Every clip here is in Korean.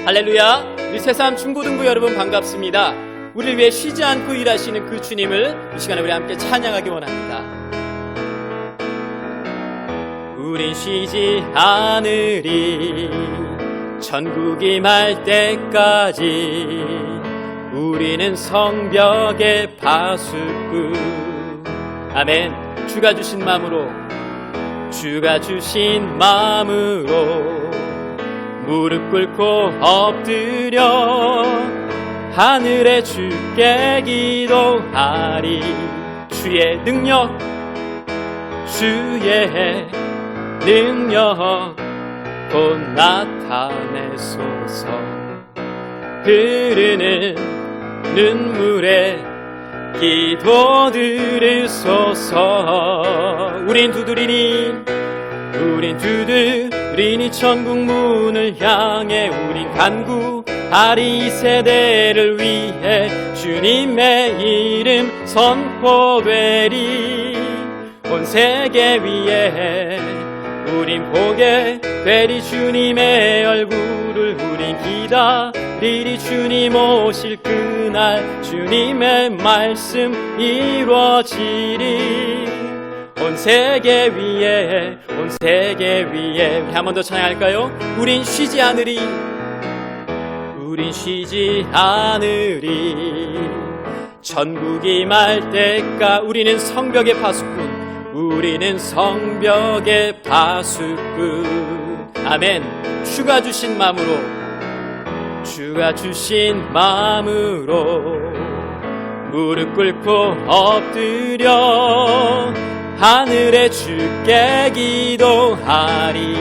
할렐루야! 우리 새삼 중고등부 여러분 반갑습니다. 우리를 위해 쉬지 않고 일하시는 그 주님을 이 시간에 우리 함께 찬양하기 원합니다. 우린 쉬지 않으리 천국이 말 때까지 우리는 성벽의 파수꾼. 아멘. 주가 주신 마음으로 무릎 꿇고 엎드려 하늘의 주께 기도하리. 주의 능력 곧 나타내소서. 흐르는 눈물에 기도 들으소서. 우린 두드리니 천국 문을 향해. 우린 간구하리 이 세대를 위해. 주님의 이름 선포되리 온 세계 위에. 우린 보게 되리 주님의 얼굴을. 우린 기다리리 주님 오실 그날. 주님의 말씀 이루어지리 온 세계 위에. 우리 한 번 더 찬양할까요? 우린 쉬지 않으리 천국이 말 때까. 우리는 성벽의 파수꾼. 아멘. 주가 주신 마음으로 무릎 꿇고 엎드려 하늘의 주께 기도하리.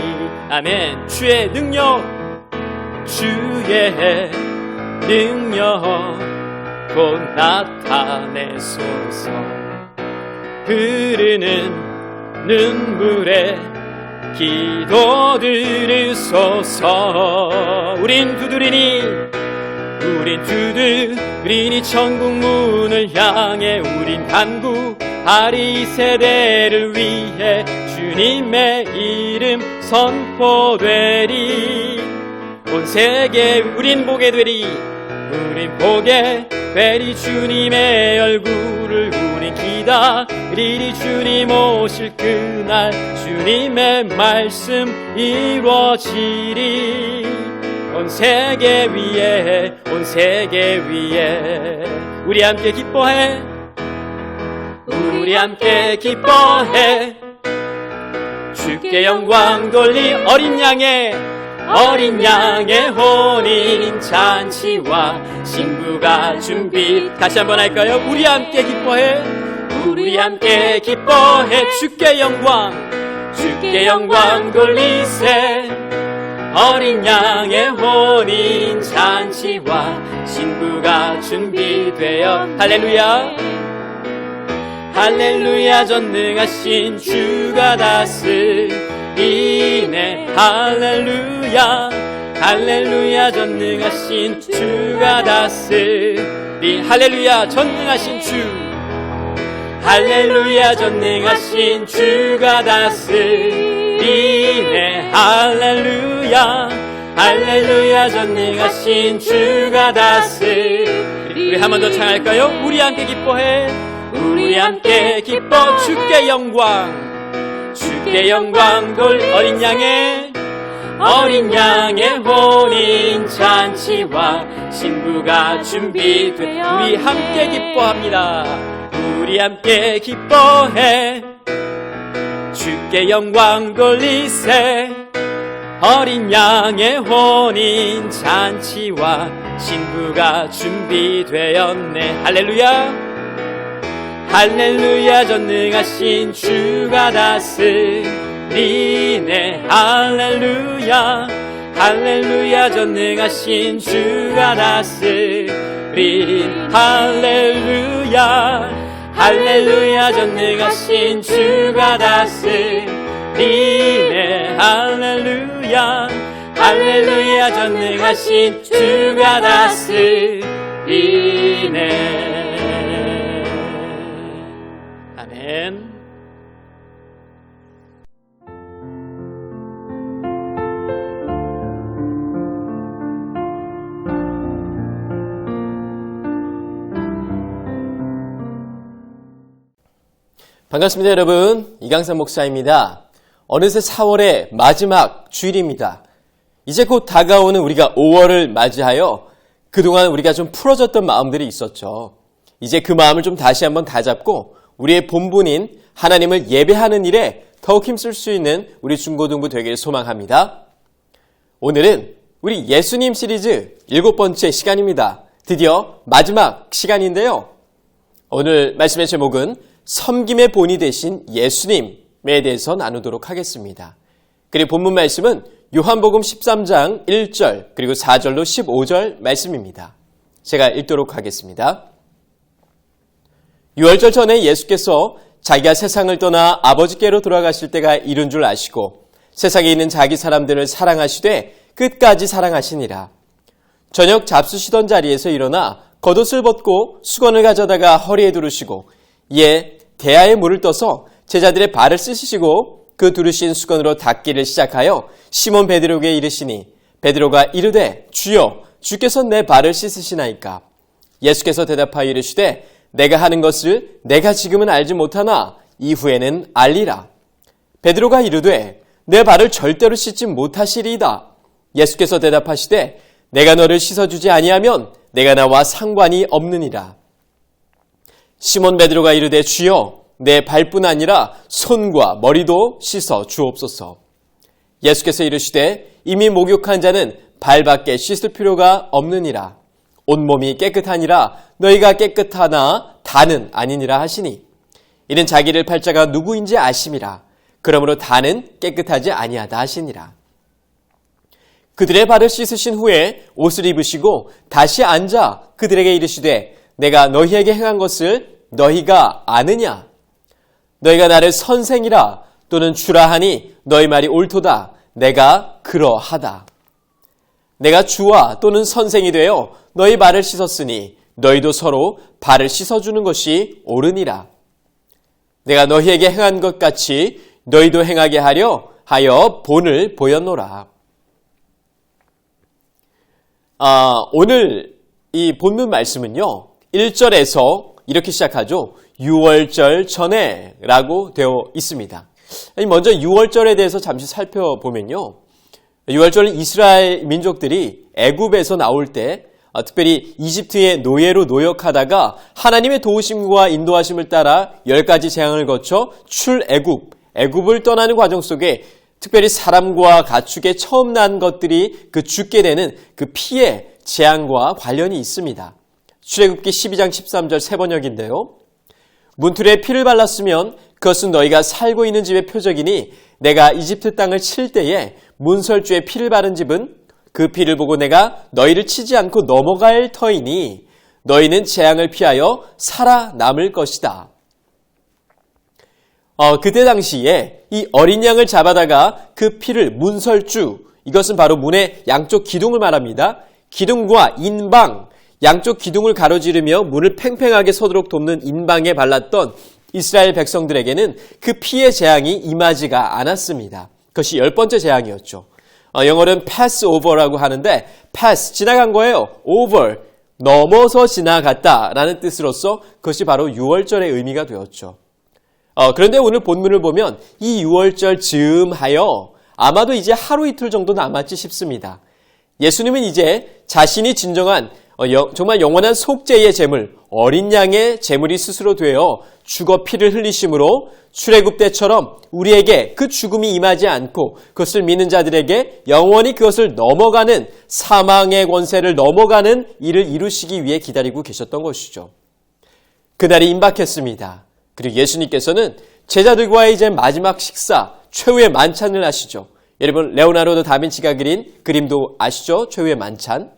아멘. 주의 능력 곧 나타내소서. 흐르는 눈물에 기도 들으소서. 우린 두드리니 천국 문을 향해. 우린 간구하리 이 세대를 위해. 주님의 이름 선포되리 온 세계. 우린 보게 되리 주님의 얼굴을. 우린 기다리리 주님 오실 그날. 주님의 말씀 이루어지리 온 세계 위에. 우리 함께 기뻐해. 주께 영광 돌리 어린 양의 혼인 잔치와 신부가 준비. 다시 한번 할까요? 우리 함께 기뻐해. 주께 영광 돌리세. 어린 양의 혼인 잔치와 신부가 준비되어. 할렐루야 전능하신 주가 다스리네. 할렐루야 전능하신 주가 다스리. 할렐루야 전능하신 주가 다스리네. 할렐루야 전능하신 주가 다스리. 우리 한 번 더 찬양할까요? 우리 함께 기뻐. 주께 영광 돌 어린 양의 혼인 잔치와 신부가 준비돼. 우리 함께 기뻐합니다. 우리 함께 기뻐해. 주께 영광 돌리세. 어린 양의 혼인 잔치와 신부가 준비되었네. 할렐루야 전능하신 주가 다스리네. 할렐루야 전능하신 주가 다스리. 할렐루야 전능하신 주가 다스리네. 할렐루야 전능하신 주가 다스리네. 아멘. 반갑습니다, 여러분. 이강삼 목사입니다. 어느새 4월의 마지막 주일입니다. 이제 곧 다가오는 우리가 5월을 맞이하여 그동안 우리가 좀 풀어졌던 마음들이 있었죠. 이제 그 마음을 좀 다시 한번 다잡고 우리의 본분인 하나님을 예배하는 일에 더욱 힘쓸 수 있는 우리 중고등부 되기를 소망합니다. 오늘은 우리 예수님 시리즈 7번째 시간입니다. 드디어 마지막 시간인데요. 오늘 말씀의 제목은 섬김의 본이 되신 예수님에 대해서 나누도록 하겠습니다. 그리고 본문 말씀은 요한복음 13장 1절 그리고 4절로 15절 말씀입니다. 제가 읽도록 하겠습니다. 유월절 전에 예수께서 자기가 세상을 떠나 아버지께로 돌아가실 때가 이른 줄 아시고 세상에 있는 자기 사람들을 사랑하시되 끝까지 사랑하시니라. 저녁 잡수시던 자리에서 일어나 겉옷을 벗고 수건을 가져다가 허리에 두르시고 이에 대야에 물을 떠서 제자들의 발을 씻으시고 그 두르신 수건으로 닦기를 시작하여 시몬 베드로에게 이르시니 베드로가 이르되 주여 주께서 내 발을 씻으시나이까. 예수께서 대답하여 이르시되 내가 하는 것을 내가 지금은 알지 못하나 이후에는 알리라. 베드로가 이르되 내 발을 절대로 씻지 못하시리이다. 예수께서 대답하시되 내가 너를 씻어주지 아니하면 내가 나와 상관이 없느니라. 시몬 베드로가 이르되 주여 내 발뿐 아니라 손과 머리도 씻어 주옵소서. 예수께서 이르시되 이미 목욕한 자는 발밖에 씻을 필요가 없느니라. 온몸이 깨끗하니라 너희가 깨끗하나 다는 아니니라 하시니 이는 자기를 팔 자가 누구인지 아심이라. 그러므로 다는 깨끗하지 아니하다 하시니라. 그들의 발을 씻으신 후에 옷을 입으시고 다시 앉아 그들에게 이르시되 내가 너희에게 행한 것을 너희가 아느냐? 너희가 나를 선생이라 또는 주라 하니 너희 말이 옳도다. 내가 그러하다. 내가 주와 또는 선생이 되어 너희 발을 씻었으니 너희도 서로 발을 씻어주는 것이 옳으니라. 내가 너희에게 행한 것 같이 너희도 행하게 하려 하여 본을 보였노라. 오늘 이 본문 말씀은요. 1절에서 이렇게 시작하죠. 6월절 전에 라고 되어 있습니다. 먼저 6월절에 대해서 잠시 살펴보면요. 6월절은 이스라엘 민족들이 애굽에서 나올 때 특별히 이집트의 노예로 노역하다가 하나님의 도우심과 인도하심을 따라 10가지 재앙을 거쳐 애굽을 떠나는 과정 속에 특별히 사람과 가축에 처음 난 것들이 그 죽게 되는 그 피의 재앙과 관련이 있습니다. 출애굽기 12장 13절 세번역인데요. 문틀에 피를 발랐으면 그것은 너희가 살고 있는 집의 표적이니 내가 이집트 땅을 칠 때에 문설주에 피를 바른 집은 그 피를 보고 내가 너희를 치지 않고 넘어갈 터이니 너희는 재앙을 피하여 살아남을 것이다. 그때 당시에 이 어린 양을 잡아다가 그 피를 문설주, 이것은 바로 문의 양쪽 기둥을 말합니다. 기둥과 인방, 양쪽 기둥을 가로지르며 문을 팽팽하게 서도록 돕는 인방에 발랐던 이스라엘 백성들에게는 그 피의 재앙이 임하지가 않았습니다. 그것이 10번째 재앙이었죠. 영어로는 pass over라고 하는데 pass, 지나간 거예요. over, 넘어서 지나갔다라는 뜻으로서 그것이 바로 6월절의 의미가 되었죠. 그런데 오늘 본문을 보면 이 6월절 즈음하여 아마도 이제 하루 이틀 정도 남았지 싶습니다. 예수님은 이제 자신이 진정한 정말 영원한 속죄의 제물, 어린 양의 제물이 스스로 되어 죽어 피를 흘리심으로 출애굽 때처럼 우리에게 그 죽음이 임하지 않고 그것을 믿는 자들에게 영원히 그것을 넘어가는 사망의 권세를 넘어가는 일을 이루시기 위해 기다리고 계셨던 것이죠. 그날이 임박했습니다. 그리고 예수님께서는 제자들과의 이제 마지막 식사, 최후의 만찬을 하시죠. 여러분 레오나르도 다빈치가 그린 그림도 아시죠? 최후의 만찬.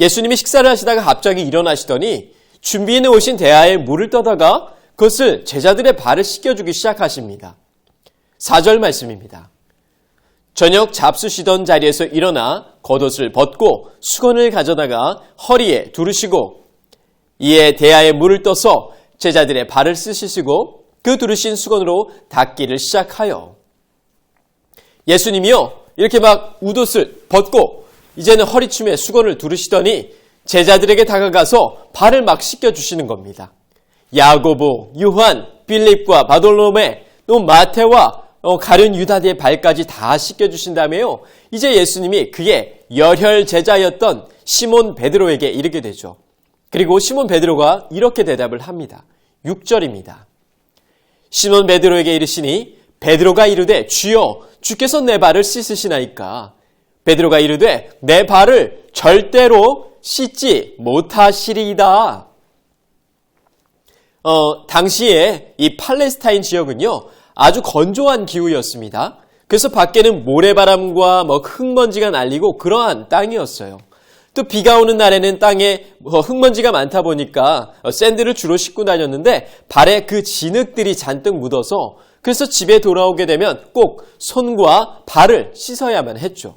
예수님이 식사를 하시다가 갑자기 일어나시더니 준비해 오신 대야에 물을 떠다가 그것을 제자들의 발을 씻겨주기 시작하십니다. 4절 말씀입니다. 저녁 잡수시던 자리에서 일어나 겉옷을 벗고 수건을 가져다가 허리에 두르시고 이에 대야에 물을 떠서 제자들의 발을 씻으시고 그 두르신 수건으로 닦기를 시작하여 예수님이요 이렇게 막 웃옷을 벗고 이제는 허리춤에 수건을 두르시더니 제자들에게 다가가서 발을 막 씻겨주시는 겁니다. 야고보, 요한, 빌립과 바돌로메, 또 마태와 가룟 유다의 발까지 다 씻겨주신 다음에요. 이제 예수님이 그의 열혈 제자였던 시몬 베드로에게 이르게 되죠. 그리고 시몬 베드로가 이렇게 대답을 합니다. 6절입니다. 시몬 베드로에게 이르시니 베드로가 이르되 주여 주께서 내 발을 씻으시나이까. 베드로가 이르되 내 발을 절대로 씻지 못하시리이다. 당시에 이 팔레스타인 지역은요, 아주 건조한 기후였습니다. 그래서 밖에는 모래바람과 흙먼지가 날리고 그러한 땅이었어요. 또 비가 오는 날에는 땅에 흙먼지가 많다 보니까 샌들을 주로 싣고 다녔는데 발에 그 진흙들이 잔뜩 묻어서 그래서 집에 돌아오게 되면 꼭 손과 발을 씻어야만 했죠.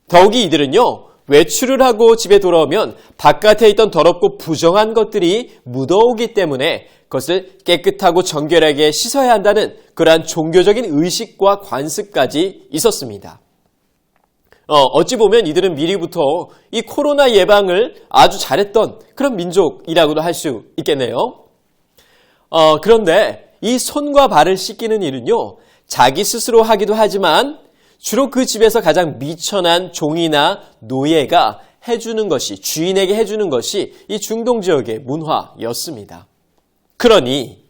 더욱이 이들은요, 외출을 하고 집에 돌아오면 바깥에 있던 더럽고 부정한 것들이 묻어오기 때문에 그것을 깨끗하고 정결하게 씻어야 한다는 그러한 종교적인 의식과 관습까지 있었습니다. 어찌 보면 이들은 미리부터 이 코로나 예방을 아주 잘했던 그런 민족이라고도 할 수 있겠네요. 그런데 이 손과 발을 씻기는 일은요, 자기 스스로 하기도 하지만 주로 그 집에서 가장 미천한 종이나 노예가 해주는 것이, 주인에게 해주는 것이 이 중동 지역의 문화였습니다. 그러니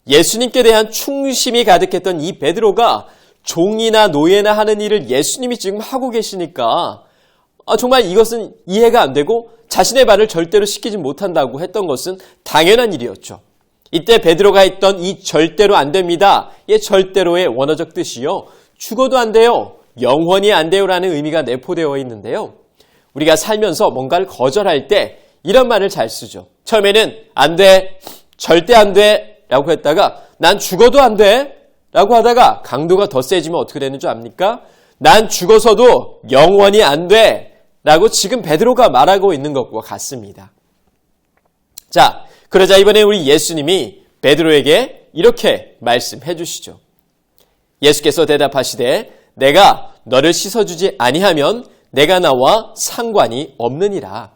예수님께 대한 충심이 가득했던 이 베드로가 종이나 노예나 하는 일을 예수님이 지금 하고 계시니까 정말 이것은 이해가 안 되고 자신의 발을 절대로 씻기지 못한다고 했던 것은 당연한 일이었죠. 이때 베드로가 했던 이 절대로 안 됩니다. 이 절대로의 원어적 뜻이요, 죽어도 안 돼요, 영원히 안 돼요라는 의미가 내포되어 있는데요. 우리가 살면서 뭔가를 거절할 때 이런 말을 잘 쓰죠. 처음에는 안 돼, 절대 안 돼 라고 했다가 난 죽어도 안 돼 라고 하다가 강도가 더 세지면 어떻게 되는 줄 압니까? 난 죽어서도 영원히 안 돼 라고 지금 베드로가 말하고 있는 것과 같습니다. 자, 그러자 이번에 우리 예수님이 베드로에게 이렇게 말씀해 주시죠. 예수께서 대답하시되 내가 너를 씻어주지 아니하면 내가 나와 상관이 없느니라.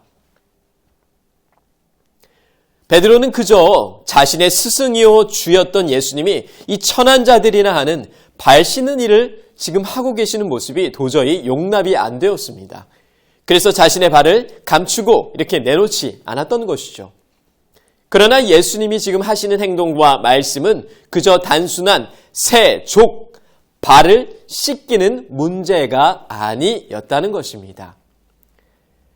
베드로는 그저 자신의 스승이요 주였던 예수님이 이 천한 자들이나 하는 발 씻는 일을 지금 하고 계시는 모습이 도저히 용납이 안 되었습니다. 그래서 자신의 발을 감추고 이렇게 내놓지 않았던 것이죠. 그러나 예수님이 지금 하시는 행동과 말씀은 그저 단순한 세족, 발을 씻기는 문제가 아니었다는 것입니다.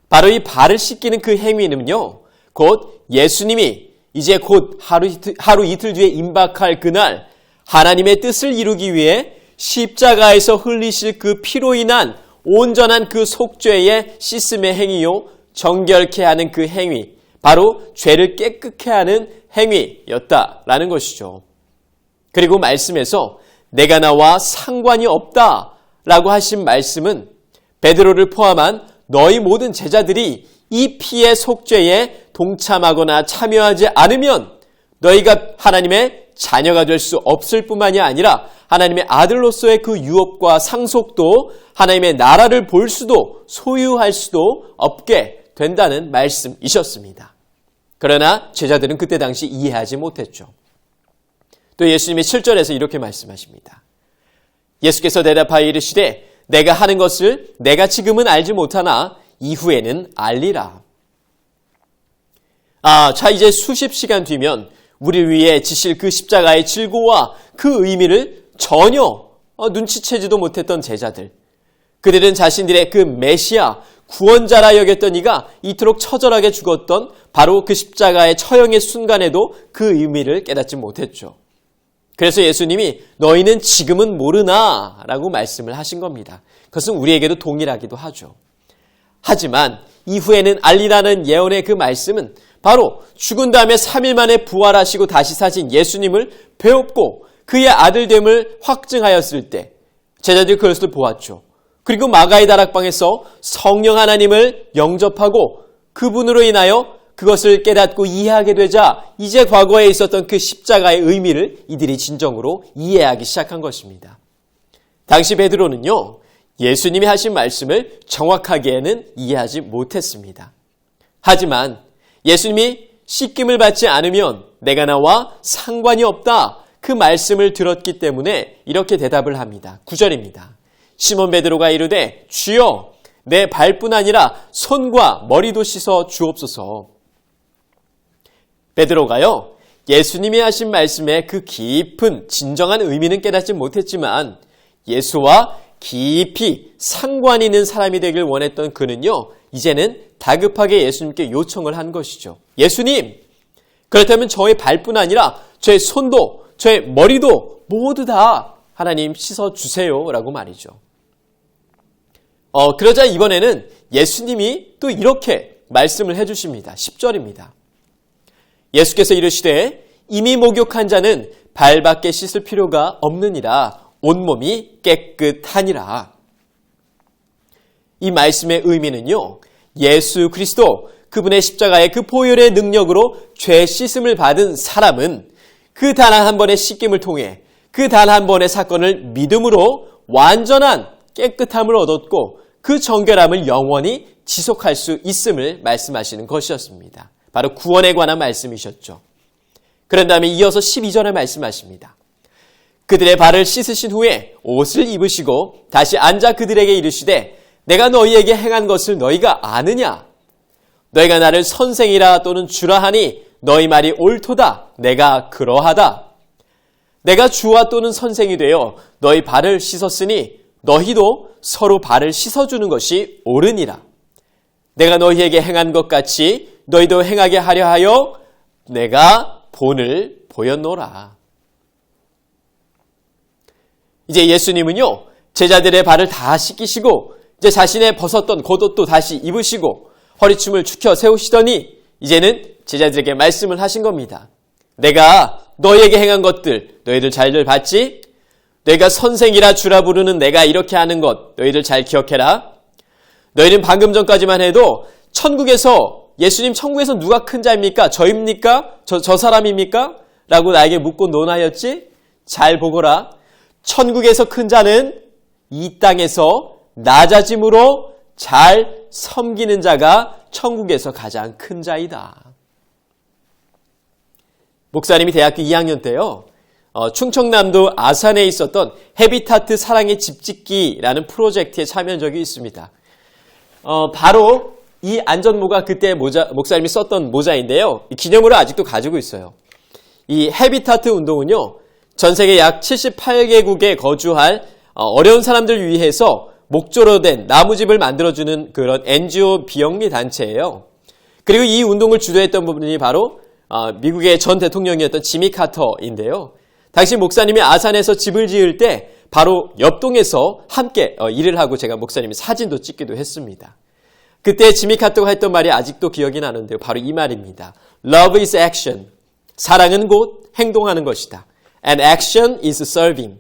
바로 이 발을 씻기는 그 행위는요, 곧 예수님이 이제 곧 하루 이틀 뒤에 임박할 그날 하나님의 뜻을 이루기 위해 십자가에서 흘리실 그 피로 인한 온전한 그 속죄의 씻음의 행위요, 정결케 하는 그 행위, 바로 죄를 깨끗게 하는 행위였다라는 것이죠. 그리고 말씀에서 내가 나와 상관이 없다라고 하신 말씀은 베드로를 포함한 너희 모든 제자들이 이 피의 속죄에 동참하거나 참여하지 않으면 너희가 하나님의 자녀가 될 수 없을 뿐만이 아니라 하나님의 아들로서의 그 유업과 상속도 하나님의 나라를 볼 수도 소유할 수도 없게 된다는 말씀이셨습니다. 그러나 제자들은 그때 당시 이해하지 못했죠. 또 예수님이 7절에서 이렇게 말씀하십니다. 예수께서 대답하여 이르시되 내가 하는 것을 내가 지금은 알지 못하나 이후에는 알리라. 자, 이제 수십 시간 뒤면 우리를 위해 지실 그 십자가의 질고와 그 의미를 전혀 눈치채지도 못했던 제자들, 그들은 자신들의 그 메시아, 구원자라 여겼던 이가 이토록 처절하게 죽었던 바로 그 십자가의 처형의 순간에도 그 의미를 깨닫지 못했죠. 그래서 예수님이 너희는 지금은 모르나 라고 말씀을 하신 겁니다. 그것은 우리에게도 동일하기도 하죠. 하지만 이후에는 알리라는 예언의 그 말씀은 바로 죽은 다음에 3일 만에 부활하시고 다시 사신 예수님을 배웠고 그의 아들됨을 확증하였을 때 제자들이 그것을 보았죠. 그리고 마가의 다락방에서 성령 하나님을 영접하고 그분으로 인하여 그것을 깨닫고 이해하게 되자 이제 과거에 있었던 그 십자가의 의미를 이들이 진정으로 이해하기 시작한 것입니다. 당시 베드로는요, 예수님이 하신 말씀을 정확하게는 이해하지 못했습니다. 하지만 예수님이 씻김을 받지 않으면 내가 나와 상관이 없다. 그 말씀을 들었기 때문에 이렇게 대답을 합니다. 9절입니다. 시몬 베드로가 이르되 주여 내 발뿐 아니라 손과 머리도 씻어 주옵소서. 베드로가요, 예수님이 하신 말씀의 그 깊은 진정한 의미는 깨닫지 못했지만 예수와 깊이 상관 있는 사람이 되길 원했던 그는요, 이제는 다급하게 예수님께 요청을 한 것이죠. 예수님, 그렇다면 저의 발뿐 아니라 저의 손도 저의 머리도 모두 다 하나님 씻어주세요 라고 말이죠. 그러자 이번에는 예수님이 또 이렇게 말씀을 해주십니다. 10절입니다. 예수께서 이르시되 이미 목욕한 자는 발밖에 씻을 필요가 없느니라 온몸이 깨끗하니라. 이 말씀의 의미는요, 예수 그리스도 그분의 십자가의 그 보혈의 능력으로 죄 씻음을 받은 사람은 그 단 한 번의 씻김을 통해 그 단 한 번의 사건을 믿음으로 완전한 깨끗함을 얻었고 그 정결함을 영원히 지속할 수 있음을 말씀하시는 것이었습니다. 바로 구원에 관한 말씀이셨죠. 그런 다음에 이어서 12절에 말씀하십니다. 그들의 발을 씻으신 후에 옷을 입으시고 다시 앉아 그들에게 이르시되 내가 너희에게 행한 것을 너희가 아느냐? 너희가 나를 선생이라 또는 주라 하니 너희 말이 옳도다. 내가 그러하다. 내가 주와 또는 선생이 되어 너희 발을 씻었으니 너희도 서로 발을 씻어주는 것이 옳으니라. 내가 너희에게 행한 것 같이 너희도 행하게 하려 하여 내가 본을 보였노라. 이제 예수님은요, 제자들의 발을 다 씻기시고 이제 자신의 벗었던 겉옷도 다시 입으시고 허리춤을 축혀 세우시더니 이제는 제자들에게 말씀을 하신 겁니다. 내가 너희에게 행한 것들 너희들 잘들 봤지? 너희가 선생이라 주라 부르는 내가 이렇게 하는 것 너희들 잘 기억해라. 너희는 방금 전까지만 해도 천국에서 예수님 천국에서 누가 큰 자입니까? 저입니까? 저 사람입니까? 라고 나에게 묻고 논하였지? 잘 보거라. 천국에서 큰 자는 이 땅에서 낮아짐으로 잘 섬기는 자가 천국에서 가장 큰 자이다. 목사님이 대학교 2학년 때요, 충청남도 아산에 있었던 헤비타트 사랑의 집짓기라는 프로젝트에 참여한 적이 있습니다. 바로 이 안전모가 그때 목사님이 썼던 모자인데요. 기념으로 아직도 가지고 있어요. 이 헤비타트 운동은요, 전 세계 약 78개국에 거주할 어려운 사람들 위해서 목조로 된 나무집을 만들어주는 그런 NGO 비영리 단체예요. 그리고 이 운동을 주도했던 분이 바로 미국의 전 대통령이었던 지미 카터인데요. 당시 목사님이 아산에서 집을 지을 때 바로 옆동에서 함께 일을 하고 제가 목사님이 사진도 찍기도 했습니다. 그때 지미 카터가 했던 말이 아직도 기억이 나는데요. 바로 이 말입니다. Love is action. 사랑은 곧 행동하는 것이다. And action is serving.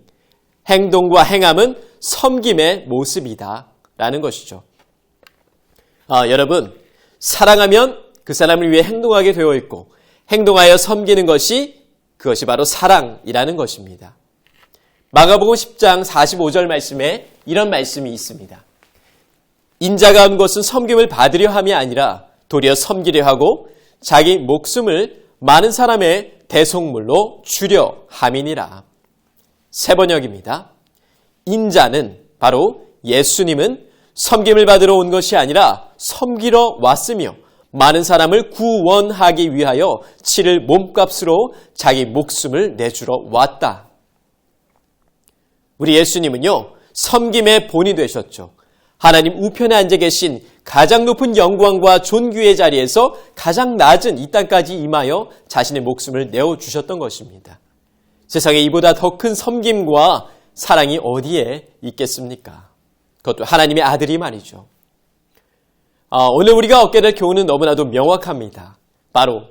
행동과 행함은 섬김의 모습이다. 라는 것이죠. 여러분, 사랑하면 그 사람을 위해 행동하게 되어 있고 행동하여 섬기는 그것이 바로 사랑이라는 것입니다. 마가복음 10장 45절 말씀에 이런 말씀이 있습니다. 인자가 온 것은 섬김을 받으려 함이 아니라 도리어 섬기려 하고 자기 목숨을 많은 사람의 대속물로 주려 함이니라. 세 번역입니다. 인자는 바로 예수님은 섬김을 받으러 온 것이 아니라 섬기러 왔으며 많은 사람을 구원하기 위하여 치를 몸값으로 자기 목숨을 내주러 왔다. 우리 예수님은요, 섬김의 본이 되셨죠. 하나님 우편에 앉아 계신 가장 높은 영광과 존귀의 자리에서 가장 낮은 이 땅까지 임하여 자신의 목숨을 내어주셨던 것입니다. 세상에 이보다 더 큰 섬김과 사랑이 어디에 있겠습니까? 그것도 하나님의 아들이 말이죠. 오늘 우리가 얻게 될 교훈은 너무나도 명확합니다. 바로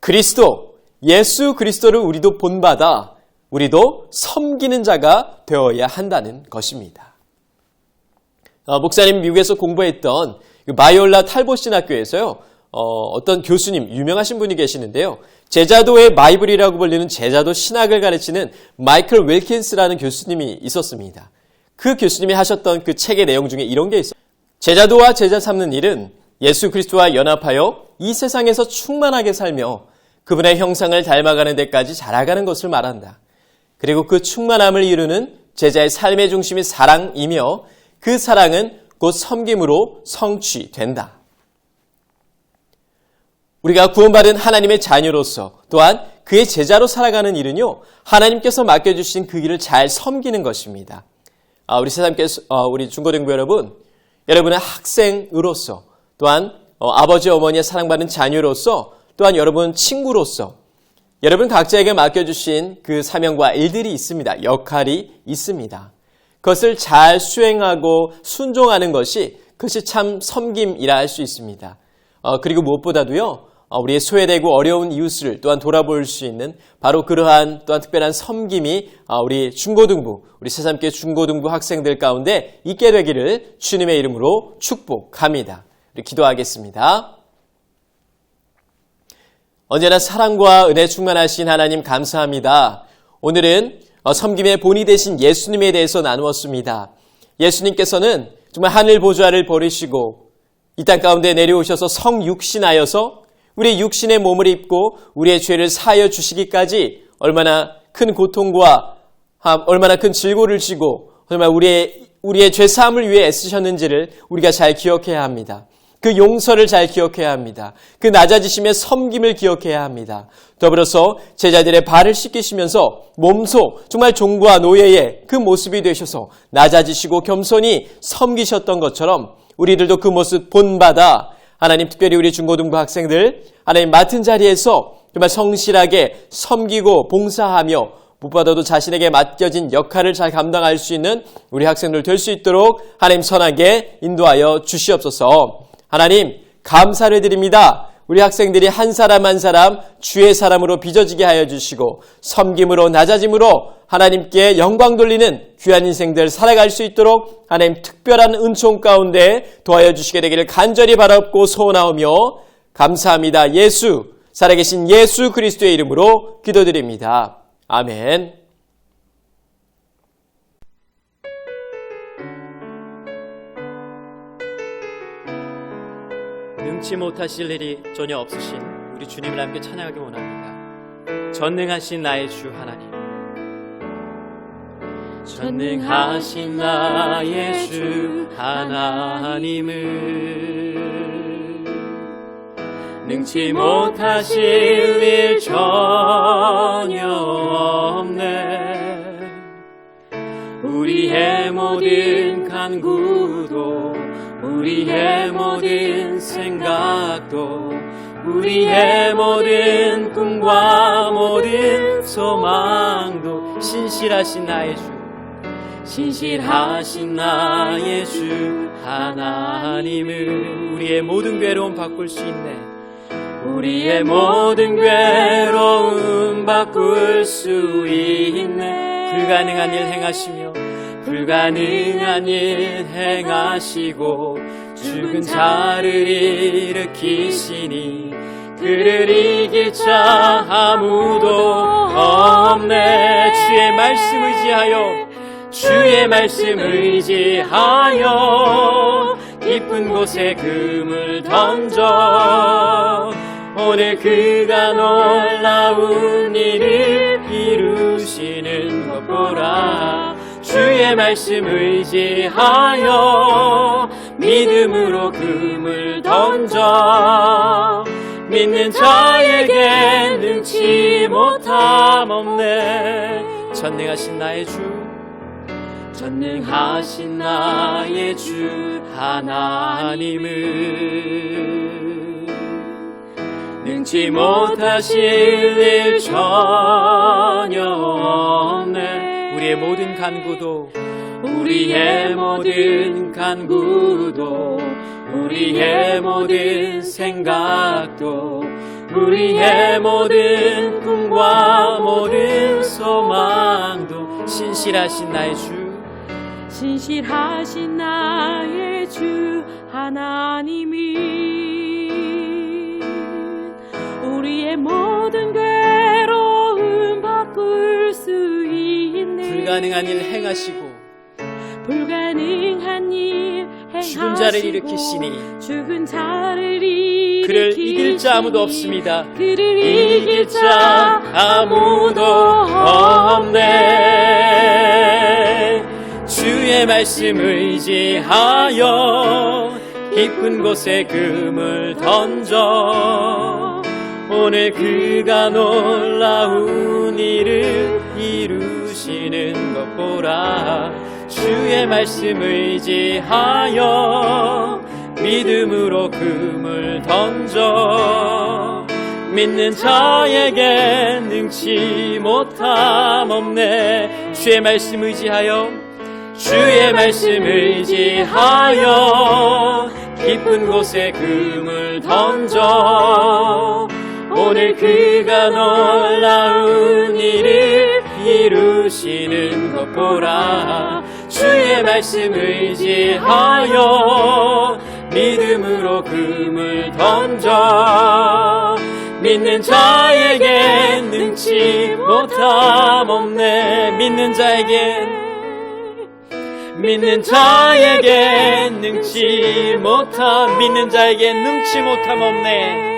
그리스도, 예수 그리스도를 우리도 본받아 우리도 섬기는 자가 되어야 한다는 것입니다. 목사님 미국에서 공부했던 마이올라 탈봇신 학교에서요, 어떤 교수님, 유명하신 분이 계시는데요. 제자도의 바이블이라고 불리는 제자도 신학을 가르치는 마이클 윌킨스라는 교수님이 있었습니다. 그 교수님이 하셨던 그 책의 내용 중에 이런 게 있어요. 제자도와 제자 삼는 일은 예수 그리스도와 연합하여 이 세상에서 충만하게 살며 그분의 형상을 닮아가는 데까지 자라가는 것을 말한다. 그리고 그 충만함을 이루는 제자의 삶의 중심이 사랑이며 그 사랑은 곧 섬김으로 성취된다. 우리가 구원받은 하나님의 자녀로서 또한 그의 제자로 살아가는 일은요, 하나님께서 맡겨주신 그 길을 잘 섬기는 것입니다. 우리 중고등부 여러분의 학생으로서 또한 아버지 어머니의 사랑받는 자녀로서 또한 여러분 친구로서 여러분 각자에게 맡겨주신 그 사명과 일들이 있습니다. 역할이 있습니다. 그것을 잘 수행하고 순종하는 것이 그것이 참 섬김이라 할 수 있습니다. 그리고 무엇보다도요, 우리의 소외되고 어려운 이웃을 또한 돌아볼 수 있는 바로 그러한 또한 특별한 섬김이 우리 새삼교회 중고등부 학생들 가운데 있게 되기를 주님의 이름으로 축복합니다. 우리 기도하겠습니다. 언제나 사랑과 은혜 충만하신 하나님 감사합니다. 오늘은 섬김의 본이 되신 예수님에 대해서 나누었습니다. 예수님께서는 정말 하늘 보좌를 버리시고 이 땅 가운데 내려오셔서 성육신하여서 우리의 육신의 몸을 입고 우리의 죄를 사하여 주시기까지 얼마나 큰 고통과 얼마나 큰 질고를 지고 정말 우리의 죄사함을 위해 애쓰셨는지를 우리가 잘 기억해야 합니다. 그 용서를 잘 기억해야 합니다. 그 낮아지심의 섬김을 기억해야 합니다. 더불어서 제자들의 발을 씻기시면서 몸소 정말 종과 노예의 그 모습이 되셔서 낮아지시고 겸손히 섬기셨던 것처럼 우리들도 그 모습 본받아 하나님, 특별히 우리 중고등부 학생들 하나님 맡은 자리에서 정말 성실하게 섬기고 봉사하며 무엇보다도 자신에게 맡겨진 역할을 잘 감당할 수 있는 우리 학생들 될 수 있도록 하나님 선하게 인도하여 주시옵소서. 하나님 감사를 드립니다. 우리 학생들이 한 사람 한 사람 주의 사람으로 빚어지게 하여 주시고 섬김으로 낮아짐으로 하나님께 영광 돌리는 귀한 인생들 살아갈 수 있도록 하나님 특별한 은총 가운데 도와여 주시게 되기를 간절히 바라옵고 소원하오며 감사합니다. 살아계신 예수 그리스도의 이름으로 기도드립니다. 아멘. 능치 못하실 일이 전혀 없으신 우리 주님을 함께 찬양하기 원합니다. 전능하신 나의 주 하나님, 전능하신 나의 주 하나님을 능치 못하실 일 전혀 없네. 우리의 모든 간구도 우리의 모든 생각도 우리의 모든 꿈과 모든 소망도 신실하신 나의 주, 신실하신 나의 주 하나님을 우리의 모든 괴로움 바꿀 수 있네. 우리의 모든 괴로움 바꿀 수 있네. 불가능한 일 행하시며 불가능한 일 행하시고 죽은 자를 일으키시니 그를 이길 자 아무도 없네. 주의 말씀 의지하여 깊은 곳에 금을 던져 오늘 그가 놀라운 일을 이루시는 것 보라. 주의 말씀 의지하여 믿음으로 금을 던져 믿는 자에게 능치 못함 없네. 전능하신 나의 주, 전능하신 나의 주 하나님을 능치 못하실 일 전혀 없네. 우리의 모든 간구도 우리의 모든 생각도 우리의 모든 꿈과 모든 소망도 신실하신 나의 주 하나님이 우리의 모든 괴로움 바꿀 수 있네. 불가능한 일 죽은 자를 일으키시니 죽은 자를 일으키시니 그를 이길 자 아무도 없습니다. 그를 이길 자 아무도 없네. 주의 말씀 의지하여 깊은 곳에 금을 던져 오늘 그가 놀라운 일을 이루시는 것 보라. 주의 말씀 의지하여 믿음으로 금을 던져 믿는 자에게 능치 못함 없네. 주의 말씀 의지하여 주의 말씀 의지하여 깊은 곳에 금을 던져 오늘 그가 놀라운 일을 이루시는 것 보라. 주의 말씀 의지하여 믿음으로 금을 던져 믿는 자에게 능치 못함 없네. 믿는 자에게 능치 못함 믿는 자에게 능치 못함 없네.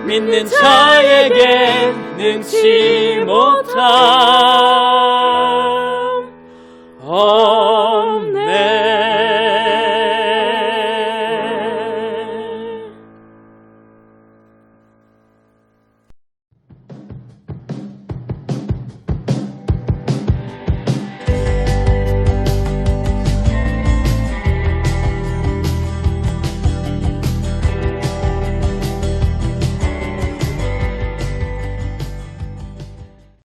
믿는 자에게 능치 못함